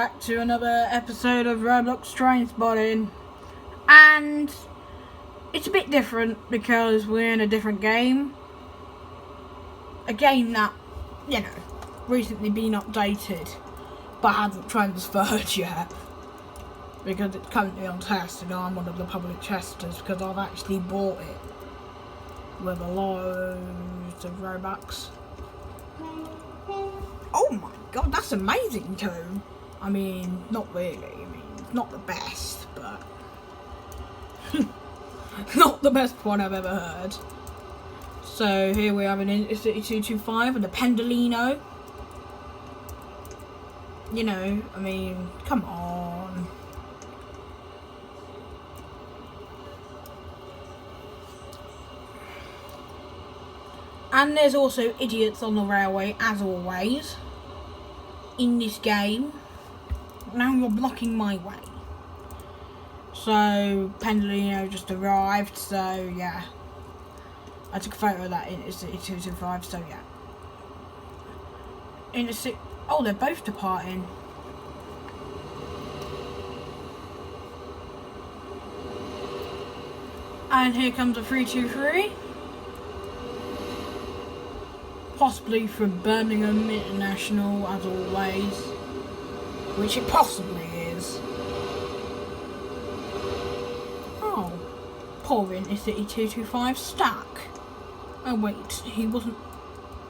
back to another episode of Roblox Trainspotting, and it's a bit different because we're in a different game. A game that, you know, recently been updated but hasn't transferred yet because it's currently on test and I'm one of the public testers because I've actually bought it with a loads of Robux. Oh my god, that's amazing too. I mean, not really. I mean, not the best, but not the best one I've ever heard. So here we have an Intercity 225 and a Pendolino. You know, I mean, come on. And there's also idiots on the railway, as always, in this game. Now you're blocking my way. So, Pendolino just arrived, so yeah. I took a photo of that Intercity 225, so yeah. Intercity, oh, they're both departing. And here comes a 323. Possibly from Birmingham International, as always, which it possibly is. Oh, poor Intercity 225 stuck. Oh wait, he wasn't.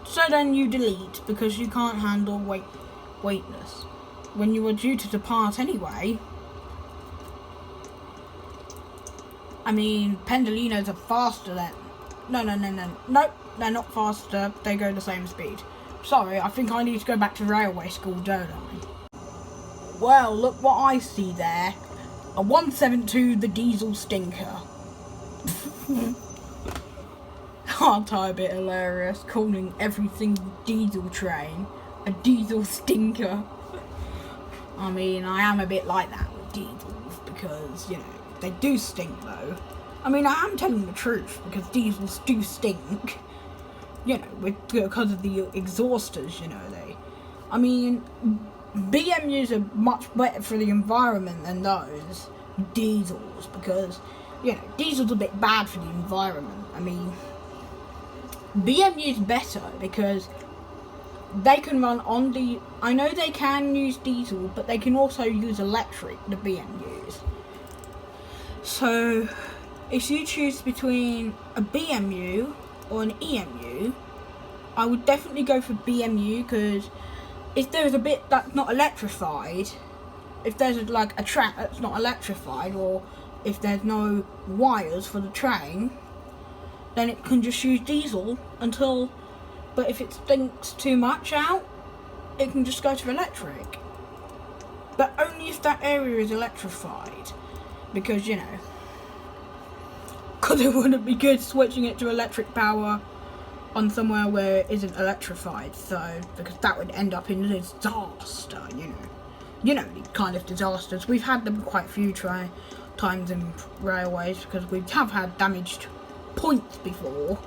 So then you delete because you can't handle weightless when you were due to depart anyway. I mean, Pendolinos are faster than. Nope, they're not faster, they go the same speed. Sorry, I think I need to go back to railway school, don't I? Well, look what I see there. A 172, the diesel stinker. Aren't I a bit hilarious, calling every single diesel train a diesel stinker? I mean, I am a bit like that with diesels, because, you know, they do stink though. I mean, I am telling the truth, because diesels do stink. You know, because of the exhausters, you know, I mean, BMUs are much better for the environment than those diesels, because, you know, diesels are a bit bad for the environment. I mean, BMU's better because they can run on the, I know they can use diesel, but they can also use electric, the BMUs. So, if you choose between a BMU or an EMU, I would definitely go for BMU, because if there's a bit that's not electrified, if there's like a track that's not electrified, or if there's no wires for the train, then it can just use diesel until, but if it stinks too much out, it can just go to electric. But only if that area is electrified, because, you know, because it wouldn't be good switching it to electric power on somewhere where it isn't electrified, so, because that would end up in a disaster, you know, the kind of disasters. We've had them quite a few times in railways, because we have had damaged points before.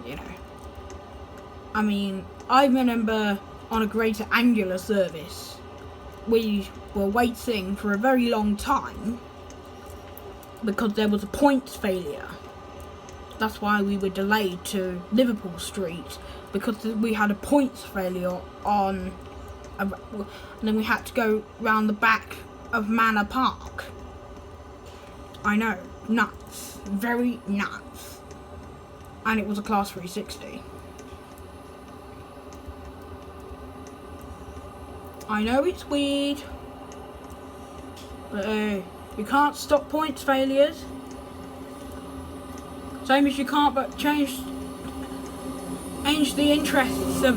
You know, I mean, I remember on a greater angular service, we were waiting for a very long time because there was a points failure. That's why we were delayed to Liverpool Street, because we had a points failure on, and then we had to go round the back of Manor Park. I know, nuts, very nuts. And it was a class 360. I know it's weird, but you can't stop points failures. Same as you can't but change the interests of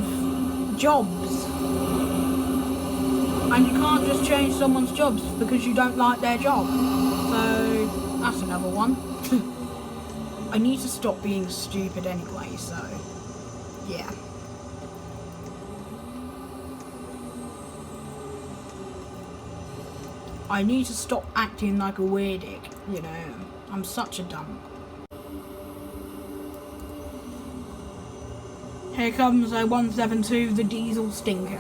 jobs. And you can't just change someone's jobs because you don't like their job. So, that's another one. I need to stop being stupid anyway, so, yeah. I need to stop acting like a weirdick, you know. I'm such a dumb. Here comes a 172, the diesel stinker.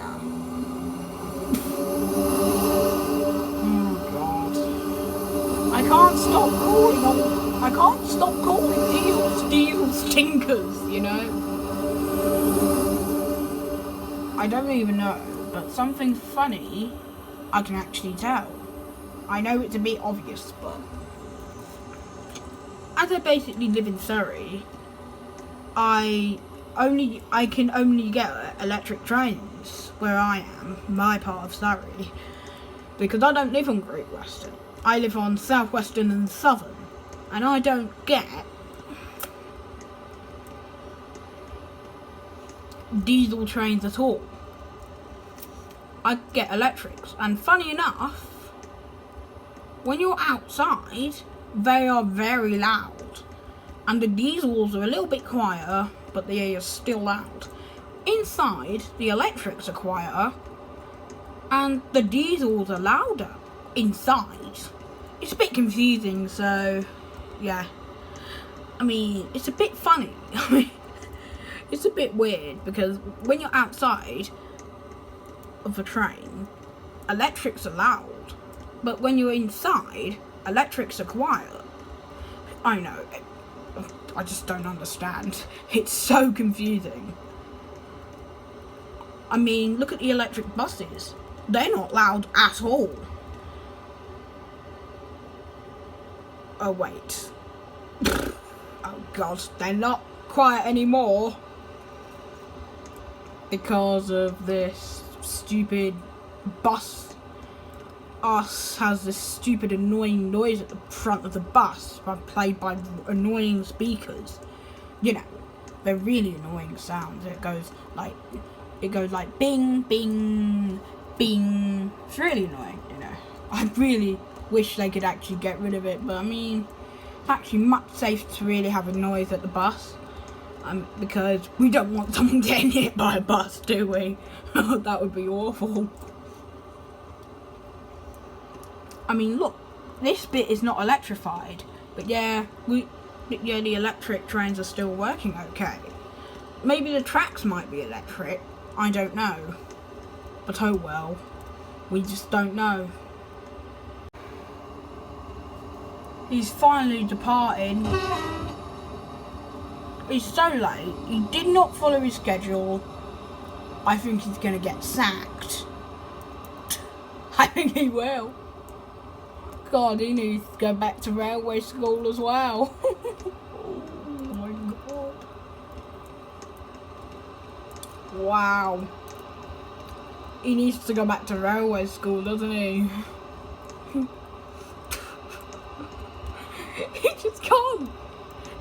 stop calling diesel stinkers, you know? I don't even know, but something funny I can actually tell. I know it's a bit obvious, but as I basically live in Surrey, I can only get electric trains where I am, my part of Surrey, because I don't live on Great Western. I live on South Western and Southern, and I don't get diesel trains at all. I get electrics, and funny enough, when you're outside, they are very loud, and the diesels are a little bit quieter, but they are still loud. Inside, the electrics are quieter, and the diesels are louder inside. It's a bit confusing, so yeah. I mean, it's a bit funny. I mean, it's a bit weird, because when you're outside of a train, electrics are loud, but when you're inside, electrics are quiet. I know, I just don't understand. It's so confusing. I mean, look at the electric buses. They're not loud at all. Oh wait. Oh god, they're not quiet anymore. Because of this stupid bus. Has this stupid annoying noise at the front of the bus, played by annoying speakers. You know, they're really annoying sounds. It goes like bing, bing, bing. It's really annoying, you know. I really wish they could actually get rid of it, but I mean, it's actually much safer to really have a noise at the bus. Because we don't want someone getting hit by a bus, do we? That would be awful. I mean, look, this bit is not electrified, but yeah, the electric trains are still working okay. Maybe the tracks might be electric, I don't know. But oh well, we just don't know. He's finally departing. He's so late, he did not follow his schedule. I think he's gonna get sacked. I think he will. God, he needs to go back to railway school as well. Oh my god. Wow. He needs to go back to railway school, doesn't he? He just can't.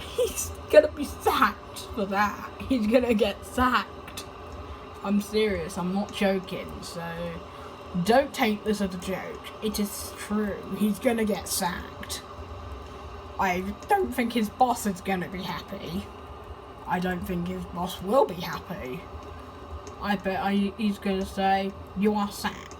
He's gonna be sacked for that. He's gonna get sacked. I'm serious, I'm not joking, so don't take this as a joke. It is true. He's gonna get sacked. I don't think his boss is gonna be happy. I don't think his boss will be happy. I bet he's gonna say, "You are sacked."